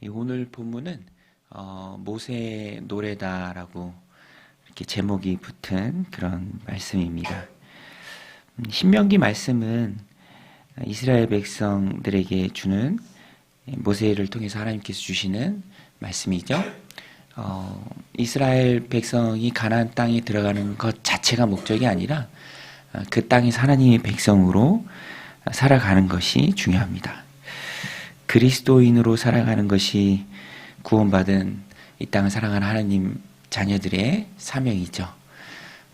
오늘 본문은 모세 노래다라고 이렇게 제목이 붙은 그런 말씀입니다. 신명기 말씀은 이스라엘 백성들에게 주는 모세를 통해서 하나님께서 주시는 말씀이죠. 이스라엘 백성이 가나안 땅에 들어가는 것 자체가 목적이 아니라 그 땅에서 하나님의 백성으로 살아가는 것이 중요합니다. 그리스도인으로 살아가는 것이 구원받은 이 땅을 사랑하는 하나님 자녀들의 사명이죠.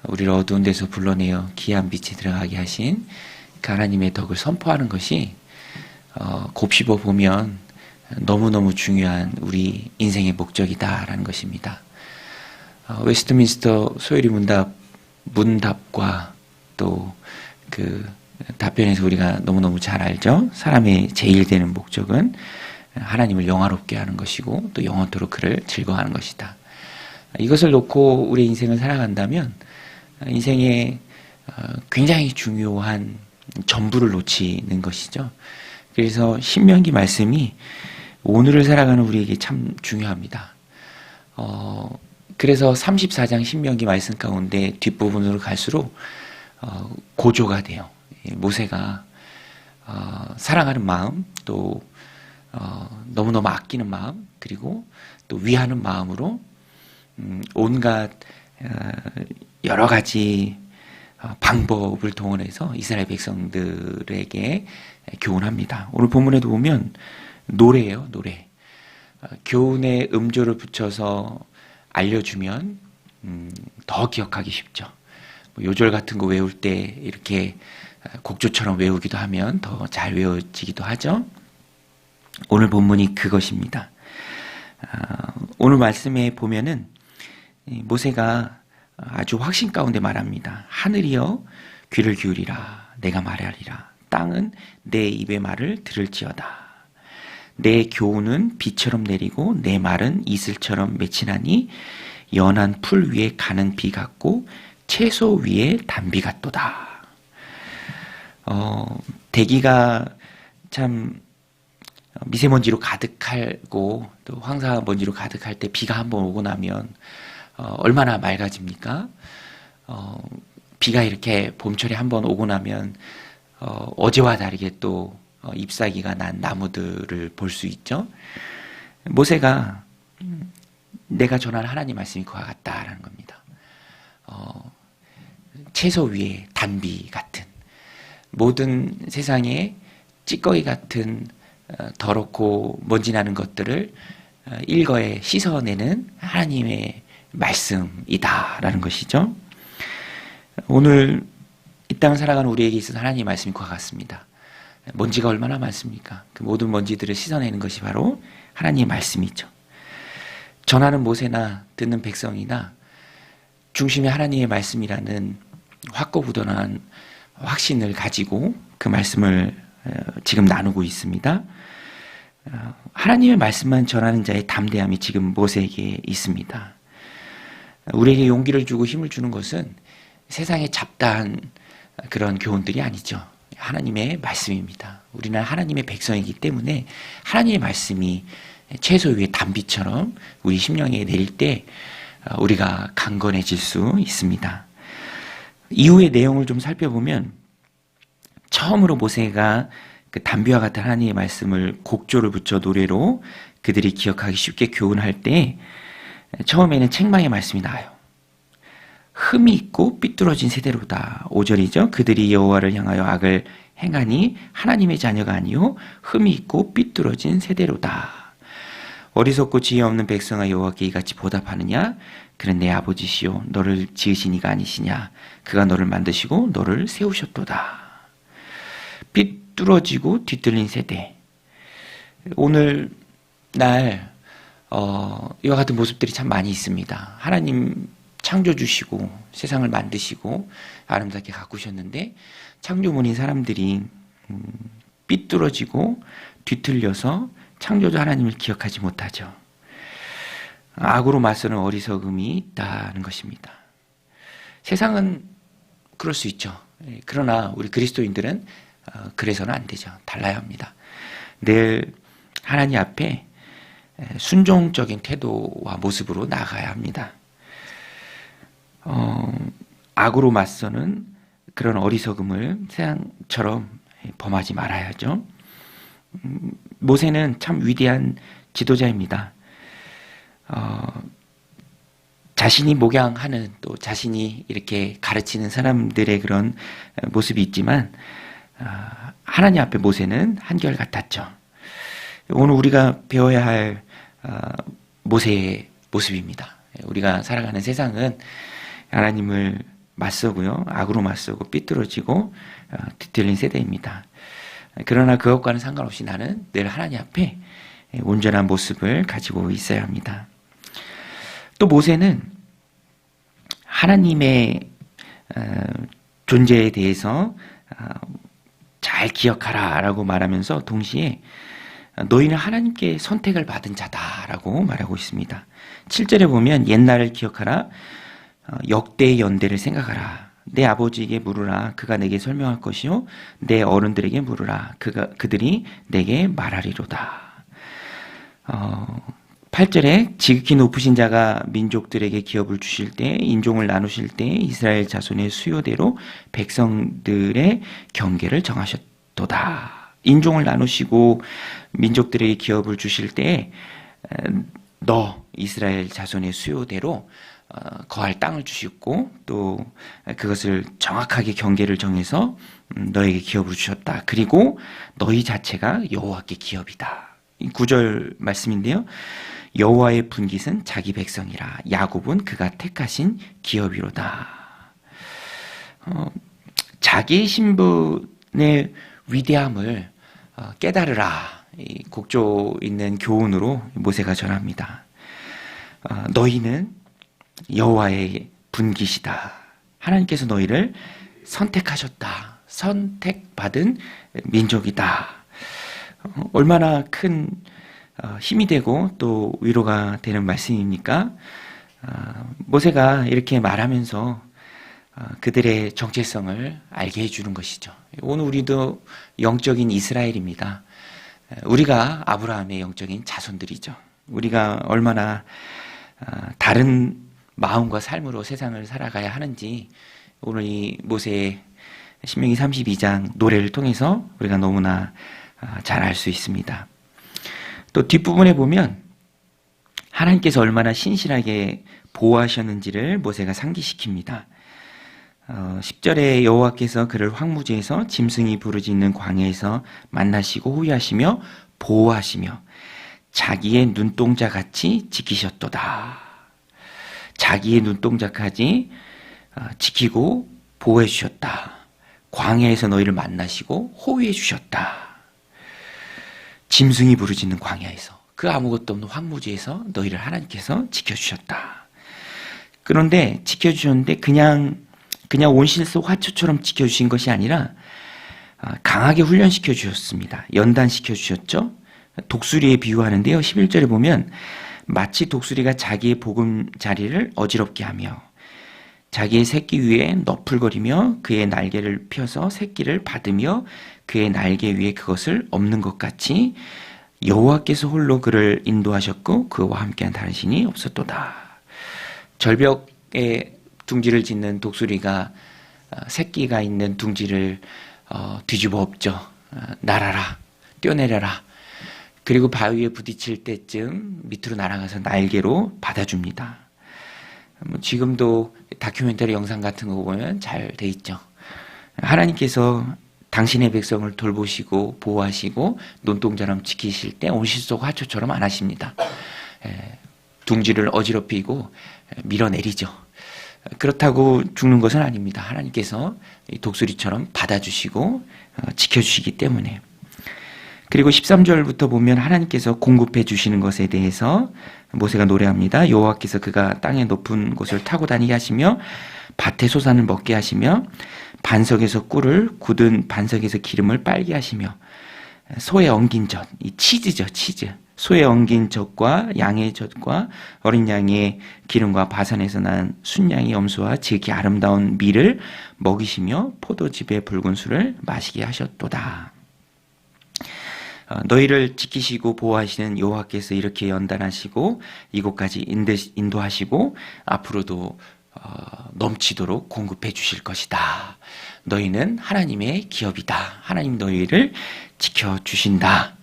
우리를 어두운 데서 불러내어 귀한 빛에 들어가게 하신 그 하나님의 덕을 선포하는 것이 곱씹어 보면 너무너무 중요한 우리 인생의 목적이다라는 것입니다. 웨스트민스터 소요리 문답과 또 그 답변에서 우리가 너무너무 잘 알죠. 사람의 제일 되는 목적은 하나님을 영화롭게 하는 것이고 또 영원토록 그를 즐거워하는 것이다. 이것을 놓고 우리 인생을 살아간다면 인생에 굉장히 중요한 전부를 놓치는 것이죠. 그래서 신명기 말씀이 오늘을 살아가는 우리에게 참 중요합니다. 그래서 34장 신명기 말씀 가운데 뒷부분으로 갈수록 고조가 돼요. 모세가 사랑하는 마음, 또 너무너무 아끼는 마음, 그리고 또 위하는 마음으로 온갖 여러 가지 방법을 동원해서 이스라엘 백성들에게 교훈합니다. 오늘 본문에도 보면 노래예요, 노래. 교훈의 음조를 붙여서 알려주면 더 기억하기 쉽죠. 요절 같은 거 외울 때 이렇게 곡조처럼 외우기도 하면 더 잘 외워지기도 하죠. 오늘 본문이 그것입니다. 오늘 말씀에 보면은 모세가 아주 확신 가운데 말합니다. 하늘이여 귀를 기울이라 내가 말하리라. 땅은 내 입의 말을 들을지어다. 내 교훈은 비처럼 내리고 내 말은 이슬처럼 맺히나니 연한 풀 위에 가는 비 같고 채소 위에 단비 같도다. 대기가 참 미세먼지로 가득하고 또 황사먼지로 가득할 때 비가 한번 오고 나면 얼마나 맑아집니까? 비가 이렇게 봄철에 한번 오고 나면 어제와 다르게 또 잎사귀가 난 나무들을 볼 수 있죠. 모세가 내가 전한 하나님 말씀이 그와 같다라는 겁니다. 채소 위에 단비 같은 모든 세상에 찌꺼기 같은 더럽고 먼지 나는 것들을 일거에 씻어내는 하나님의 말씀이다라는 것이죠. 오늘 이 땅을 살아가는 우리에게 있어서 하나님의 말씀이 그와 같습니다. 먼지가 얼마나 많습니까? 그 모든 먼지들을 씻어내는 것이 바로 하나님의 말씀이죠. 전하는 모세나 듣는 백성이나 중심에 하나님의 말씀이라는 확고부동한 확신을 가지고 그 말씀을 지금 나누고 있습니다. 하나님의 말씀만 전하는 자의 담대함이 지금 모세에게 있습니다. 우리에게 용기를 주고 힘을 주는 것은 세상의 잡다한 그런 교훈들이 아니죠. 하나님의 말씀입니다. 우리는 하나님의 백성이기 때문에 하나님의 말씀이 채소 위에 단비처럼 우리 심령에 내릴 때 우리가 강건해질 수 있습니다. 이후의 내용을 좀 살펴보면 처음으로 모세가 그 단비와 같은 하나님의 말씀을 곡조를 붙여 노래로 그들이 기억하기 쉽게 교훈할 때 처음에는 책망의 말씀이 나와요. 흠이 있고 삐뚤어진 세대로다. 5절이죠. 그들이 여호와를 향하여 악을 행하니 하나님의 자녀가 아니요 흠이 있고 삐뚤어진 세대로다. 어리석고 지혜 없는 백성아 여호와께 이같이 보답하느냐? 그는 내 아버지시요 너를 지으신 이가 아니시냐? 그가 너를 만드시고 너를 세우셨도다. 삐뚤어지고 뒤틀린 세대. 오늘 날 이와 같은 모습들이 참 많이 있습니다. 하나님 창조주시고 세상을 만드시고 아름답게 가꾸셨는데 창조물인 사람들이 삐뚤어지고 뒤틀려서 창조주 하나님을 기억하지 못하죠. 악으로 맞서는 어리석음이 있다는 것입니다. 세상은 그럴 수 있죠. 그러나 우리 그리스도인들은 그래서는 안 되죠. 달라야 합니다. 늘 하나님 앞에 순종적인 태도와 모습으로 나아가야 합니다. 악으로 맞서는 그런 어리석음을 세상처럼 범하지 말아야죠. 모세는 참 위대한 지도자입니다. 자신이 목양하는 또 자신이 이렇게 가르치는 사람들의 그런 모습이 있지만 하나님 앞에 모세는 한결같았죠. 오늘 우리가 배워야 할 모세의 모습입니다. 우리가 살아가는 세상은 하나님을 맞서고요, 악으로 맞서고 삐뚤어지고 뒤틀린 세대입니다. 그러나 그것과는 상관없이 나는 늘 하나님 앞에 온전한 모습을 가지고 있어야 합니다. 또 모세는 하나님의 존재에 대해서 잘 기억하라 라고 말하면서 동시에 너희는 하나님께 선택을 받은 자다라고 말하고 있습니다. 7절에 보면 옛날을 기억하라, 역대의 연대를 생각하라, 내 아버지에게 물으라, 그가 내게 설명할 것이요, 내 어른들에게 물으라, 그들이 내게 말하리로다. 8절에 지극히 높으신 자가 민족들에게 기업을 주실 때, 인종을 나누실 때 이스라엘 자손의 수요대로 백성들의 경계를 정하셨도다. 인종을 나누시고 민족들에게 기업을 주실 때 너 이스라엘 자손의 수요대로 거할 땅을 주셨고 또 그것을 정확하게 경계를 정해서 너에게 기업을 주셨다. 그리고 너희 자체가 여호와께 기업이다. 9절 말씀인데요. 여호와의 분깃은 자기 백성이라, 야곱은 그가 택하신 기업이로다. 자기의 신분의 위대함을 깨달으라. 이 곡조 있는 교훈으로 모세가 전합니다. 너희는 여호와의 분깃이다. 하나님께서 너희를 선택하셨다. 선택받은 민족이다. 얼마나 큰 힘이 되고 또 위로가 되는 말씀입니까? 모세가 이렇게 말하면서 그들의 정체성을 알게 해주는 것이죠. 오늘 우리도 영적인 이스라엘입니다. 우리가 아브라함의 영적인 자손들이죠. 우리가 얼마나 다른 마음과 삶으로 세상을 살아가야 하는지 오늘 이 모세의 신명기 32장 노래를 통해서 우리가 너무나 잘 알 수 있습니다. 또 뒷부분에 보면 하나님께서 얼마나 신실하게 보호하셨는지를 모세가 상기시킵니다. 10절에 여호와께서 그를 황무지에서 짐승이 부르짖는 광야에서 만나시고 호위하시며 보호하시며 자기의 눈동자같이 지키셨도다. 자기의 눈동자까지 지키고 보호해 주셨다. 광야에서 너희를 만나시고 호위해 주셨다. 짐승이 부르짖는 광야에서, 그 아무것도 없는 황무지에서 너희를 하나님께서 지켜주셨다. 그런데 지켜주셨는데 그냥 온실 속 화초처럼 지켜주신 것이 아니라 강하게 훈련시켜 주셨습니다. 연단시켜 주셨죠. 독수리에 비유하는데요. 11절에 보면 마치 독수리가 자기의 보금자리를 어지럽게 하며 자기의 새끼 위에 너풀거리며 그의 날개를 펴서 새끼를 받으며 그의 날개 위에 그것을 엎는 것 같이 여호와께서 홀로 그를 인도하셨고 그와 함께한 다른 신이 없었도다. 절벽에 둥지를 짓는 독수리가 새끼가 있는 둥지를 뒤집어 엎죠. 날아라, 뛰어내려라. 그리고 바위에 부딪힐 때쯤 밑으로 날아가서 날개로 받아줍니다. 지금도 다큐멘터리 영상 같은 거 보면 잘 돼 있죠. 하나님께서 당신의 백성을 돌보시고 보호하시고 눈동자처럼 지키실 때 온실 속 화초처럼 안 하십니다. 둥지를 어지럽히고 밀어내리죠. 그렇다고 죽는 것은 아닙니다. 하나님께서 독수리처럼 받아주시고 지켜주시기 때문에. 그리고 13절부터 보면 하나님께서 공급해 주시는 것에 대해서 모세가 노래합니다. 여호와께서 그가 땅의 높은 곳을 타고 다니게 하시며 밭의 소산을 먹게 하시며 반석에서 꿀을, 굳은 반석에서 기름을 빨게 하시며 소에 엉긴 젖, 이 치즈죠, 치즈. 소에 엉긴 젖과 양의 젖과 어린 양의 기름과 바산에서 난 순양의 염소와 지극히 아름다운 밀을 먹이시며 포도즙의 붉은 술을 마시게 하셨도다. 너희를 지키시고 보호하시는 여호와께서 이렇게 연단하시고 이곳까지 인도하시고 앞으로도 넘치도록 공급해 주실 것이다. 너희는 하나님의 기업이다. 하나님 너희를 지켜주신다.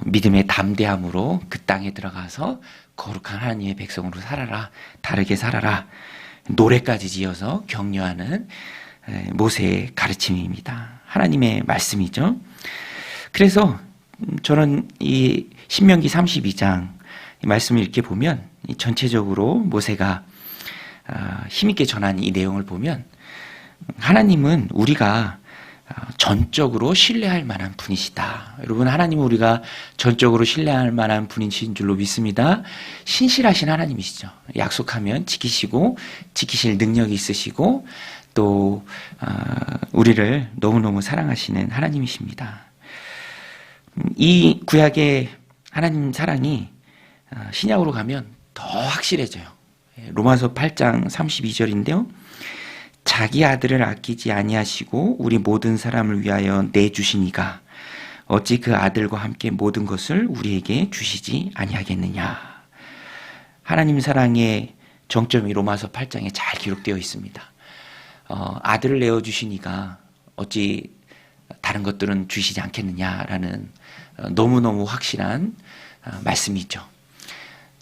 믿음의 담대함으로 그 땅에 들어가서 거룩한 하나님의 백성으로 살아라. 다르게 살아라. 노래까지 지어서 격려하는 모세의 가르침입니다. 하나님의 말씀이죠. 그래서 저는 이 신명기 32장 이 말씀을 이렇게 보면 전체적으로 모세가 힘있게 전한 이 내용을 보면 하나님은 우리가 전적으로 신뢰할 만한 분이시다. 여러분, 하나님은 우리가 전적으로 신뢰할 만한 분이신 줄로 믿습니다. 신실하신 하나님이시죠. 약속하면 지키시고 지키실 능력이 있으시고 또 우리를 너무너무 사랑하시는 하나님이십니다. 이 구약의 하나님 사랑이 신약으로 가면 더 확실해져요. 로마서 8장 32절인데요. 자기 아들을 아끼지 아니하시고 우리 모든 사람을 위하여 내주시니가 어찌 그 아들과 함께 모든 것을 우리에게 주시지 아니하겠느냐. 하나님 사랑의 정점이 로마서 8장에 잘 기록되어 있습니다. 아들을 내어주시니까 어찌 다른 것들은 주시지 않겠느냐라는 너무너무 확실한 말씀이죠.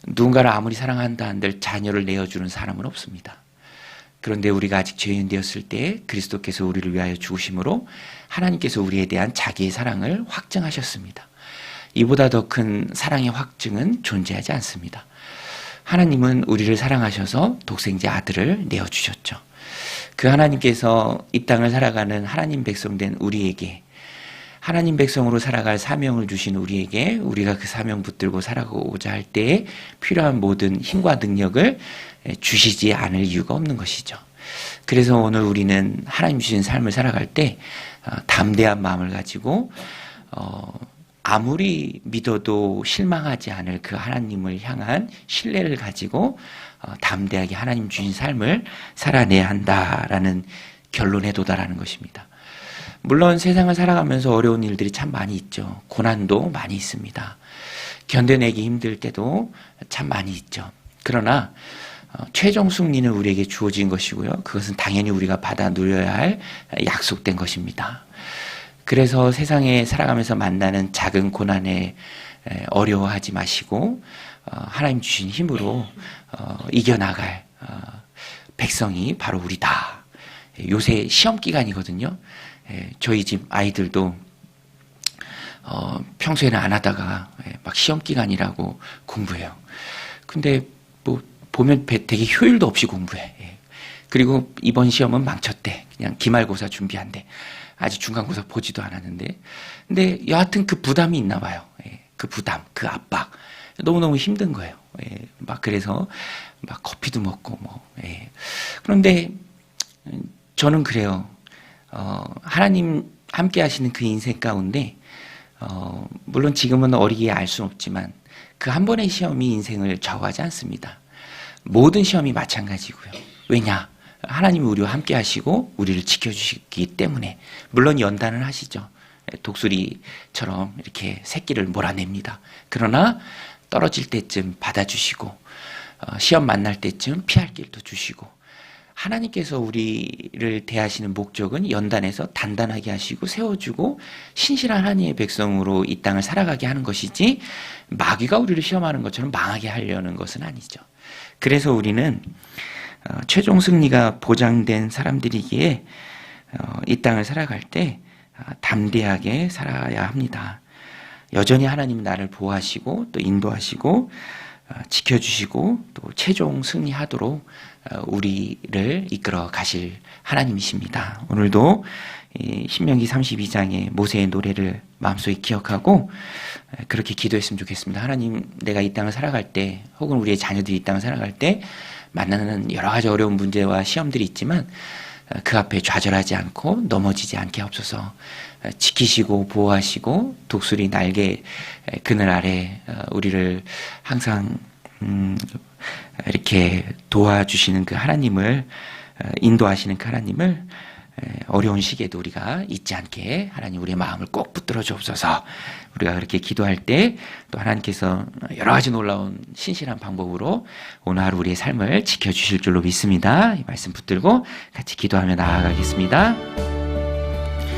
누군가를 아무리 사랑한다 한들 자녀를 내어주는 사람은 없습니다. 그런데 우리가 아직 죄인 되었을 때 그리스도께서 우리를 위하여 죽으심으로 하나님께서 우리에 대한 자기의 사랑을 확증하셨습니다. 이보다 더 큰 사랑의 확증은 존재하지 않습니다. 하나님은 우리를 사랑하셔서 독생자 아들을 내어주셨죠. 그 하나님께서 이 땅을 살아가는 하나님 백성된 우리에게 하나님 백성으로 살아갈 사명을 주신 우리에게 우리가 그 사명 붙들고 살아가고자 할 때에 필요한 모든 힘과 능력을 주시지 않을 이유가 없는 것이죠. 그래서 오늘 우리는 하나님 주신 삶을 살아갈 때 담대한 마음을 가지고 아무리 믿어도 실망하지 않을 그 하나님을 향한 신뢰를 가지고 담대하게 하나님 주신 삶을 살아내야 한다라는 결론에 도달하는 것입니다. 물론 세상을 살아가면서 어려운 일들이 참 많이 있죠. 고난도 많이 있습니다. 견뎌내기 힘들 때도 참 많이 있죠. 그러나 최종 승리는 우리에게 주어진 것이고요. 그것은 당연히 우리가 받아 누려야 할 약속된 것입니다. 그래서 세상에 살아가면서 만나는 작은 고난에 어려워하지 마시고 하나님 주신 힘으로 이겨나갈 백성이 바로 우리다. 요새 시험 기간이거든요. 저희 집 아이들도 평소에는 안 하다가 막 시험 기간이라고 공부해요. 근데 뭐 보면 되게 효율도 없이 공부해. 그리고 이번 시험은 망쳤대. 그냥 기말고사 준비한대. 아직 중간고사 보지도 않았는데. 근데 여하튼 그 부담이 있나 봐요. 그 부담, 그 압박. 너무너무 힘든 거예요. 막 그래서 막 커피도 먹고 뭐. 그런데 저는 그래요. 하나님 함께 하시는 그 인생 가운데 물론 지금은 어리게 알 수는 없지만 그 한 번의 시험이 인생을 좌우하지 않습니다. 모든 시험이 마찬가지고요. 왜냐? 하나님이 우리와 함께 하시고 우리를 지켜주시기 때문에. 물론 연단을 하시죠. 독수리처럼 이렇게 새끼를 몰아냅니다. 그러나 떨어질 때쯤 받아주시고 시험 만날 때쯤 피할 길도 주시고 하나님께서 우리를 대하시는 목적은 연단해서 단단하게 하시고 세워주고 신실한 하나님의 백성으로 이 땅을 살아가게 하는 것이지 마귀가 우리를 시험하는 것처럼 망하게 하려는 것은 아니죠. 그래서 우리는 최종 승리가 보장된 사람들이기에 이 땅을 살아갈 때 담대하게 살아야 합니다. 여전히 하나님은 나를 보호하시고 또 인도하시고 지켜주시고 또 최종 승리하도록 우리를 이끌어 가실 하나님이십니다. 오늘도 신명기 32장의 모세의 노래를 마음속에 기억하고 그렇게 기도했으면 좋겠습니다. 하나님, 내가 이 땅을 살아갈 때 혹은 우리의 자녀들이 이 땅을 살아갈 때 만나는 여러 가지 어려운 문제와 시험들이 있지만 그 앞에 좌절하지 않고 넘어지지 않게 하옵소서. 지키시고 보호하시고 독수리 날개 그늘 아래 우리를 항상 이렇게 도와주시는 그 하나님을 인도하시는 그 하나님을 어려운 시기에도 우리가 잊지 않게 하나님 우리의 마음을 꼭 붙들어 주옵소서. 우리가 그렇게 기도할 때 또 하나님께서 여러 가지 놀라운 신실한 방법으로 오늘 하루 우리의 삶을 지켜주실 줄로 믿습니다. 이 말씀 붙들고 같이 기도하며 나아가겠습니다.